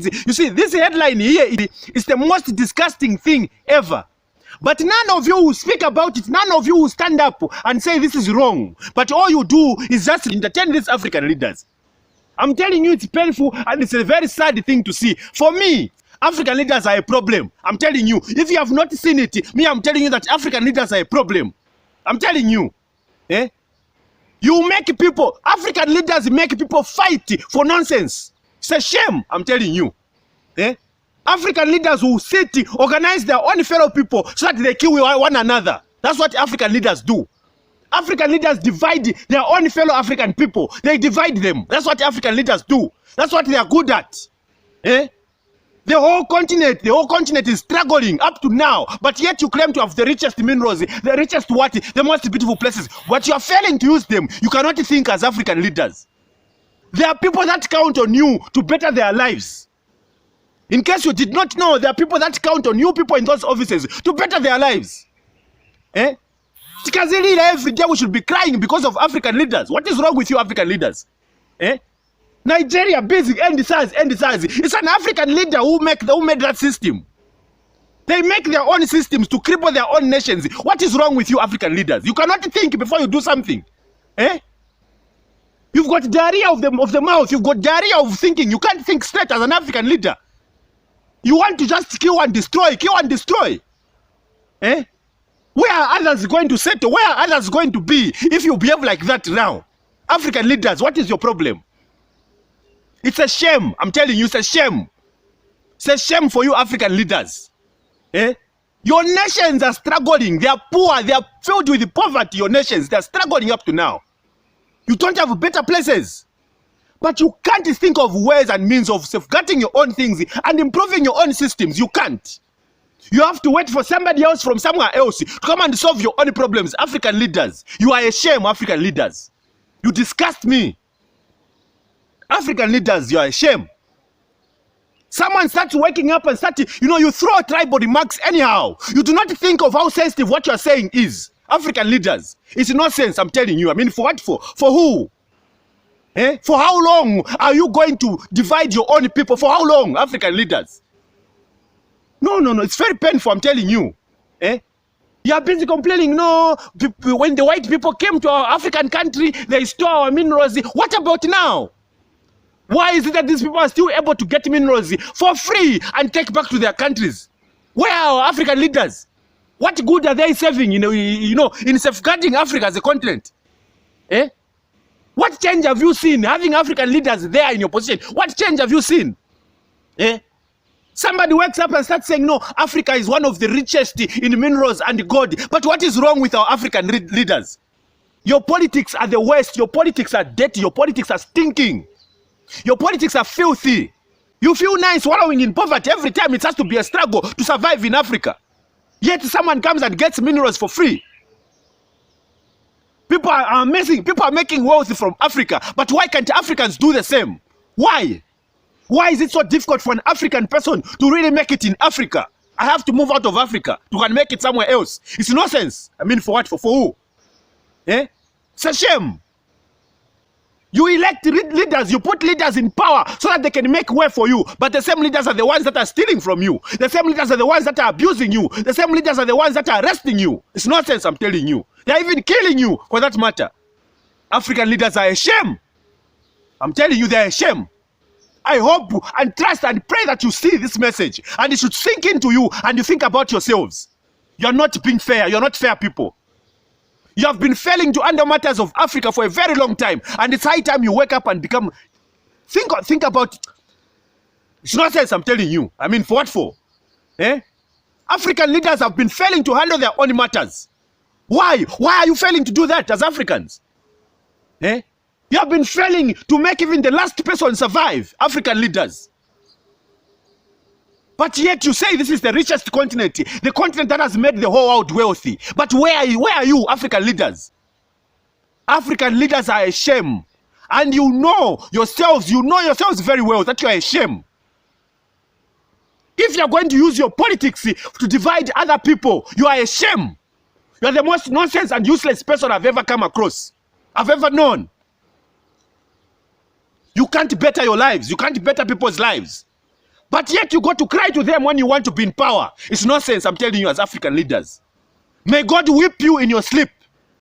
You see, this headline here is the most disgusting thing ever. But none of you will speak about it. None of you will stand up and say this is wrong. But all you do is just entertain these African leaders. I'm telling you, it's painful and it's a very sad thing to see. For me, African leaders are a problem. I'm telling you. If you have not seen it, I'm telling you that African leaders are a problem. I'm telling you. Eh? You make people, African leaders make people fight for nonsense. It's a shame, I'm telling you. Eh? African leaders will sit, organize their own fellow people so that they kill one another. That's what African leaders do. African leaders divide their own fellow African people. They divide them. That's what African leaders do. That's what they are good at. Eh? The whole continent is struggling up to now, but yet you claim to have the richest minerals, the richest water, the most beautiful places, but you are failing to use them. You cannot think as African leaders. There are people that count on you to better their lives. In case you did not know, there are people that count on you people in those offices to better their lives. Eh? Every day we should be crying because of African leaders. What is wrong with you African leaders? Eh? Nigeria, basic, end size. It's an African leader who made that system. They make their own systems to cripple their own nations. What is wrong with you African leaders? You cannot think before you do something. Eh? You've got diarrhea of the mouth. You've got diarrhea of thinking. You can't think straight as an African leader. You want to just kill and destroy. Eh? Where are others going to settle? Where are others going to be if you behave like that now? African leaders, what is your problem? It's a shame. I'm telling you, it's a shame. It's a shame for you African leaders. Eh? Your nations are struggling. They are poor. They are filled with poverty. Your nations, they are struggling up to now. You don't have better places. But you can't think of ways and means of safeguarding your own things and improving your own systems. You can't. You have to wait for somebody else from somewhere else to come and solve your own problems. African leaders, you are a shame, African leaders. You disgust me. African leaders, you are a shame. Someone starts waking up and you throw tribal remarks anyhow. You do not think of how sensitive what you are saying is. African leaders, it's nonsense, I'm telling you. I mean, for what for? For who? Eh? For how long are you going to divide your own people? For how long, African leaders? No, it's very painful, I'm telling you. Eh? You are busy complaining, no, when the white people came to our African country, they stole our minerals. What about now? Why is it that these people are still able to get minerals for free and take back to their countries? Where are our African leaders? What good are they serving, in safeguarding Africa as a continent? Eh? What change have you seen having African leaders there in your position? What change have you seen? Eh? Somebody wakes up and starts saying, no, Africa is one of the richest in minerals and gold. But what is wrong with our African leaders? Your politics are the worst. Your politics are dirty. Your politics are stinking. Your politics are filthy. You feel nice wallowing in poverty every time. It has to be a struggle to survive in Africa. Yet someone comes and gets minerals for free. People are amazing. People are making wealth from Africa. But why can't Africans do the same? Why? Why is it so difficult for an African person to really make it in Africa? I have to move out of Africa to make it somewhere else. It's nonsense. I mean, for what? For who? Eh? It's a shame. You elect leaders, you put leaders in power so that they can make way for you. But the same leaders are the ones that are stealing from you. The same leaders are the ones that are abusing you. The same leaders are the ones that are arresting you. It's nonsense, I'm telling you. They're even killing you, for that matter. African leaders are a shame. I'm telling you, they're a shame. I hope and trust and pray that you see this message and it should sink into you and you think about yourselves. You're not being fair. You're not fair people. You have been failing to handle matters of Africa for a very long time, and it's high time you wake up and become. Think about. It's nonsense, I'm telling you. I mean, for what for? Eh? African leaders have been failing to handle their own matters. Why? Why are you failing to do that as Africans? Eh? You have been failing to make even the last person survive, African leaders. But yet you say this is the richest continent, the continent that has made the whole world wealthy. But where are you, African leaders? African leaders are a shame. And you know yourselves very well that you are a shame. If you are going to use your politics to divide other people, you are a shame. You are the most nonsense and useless person I've ever come across. I've ever known. You can't better your lives. You can't better people's lives. But yet you go to cry to them when you want to be in power. It's nonsense, I'm telling you, as African leaders. May God whip you in your sleep.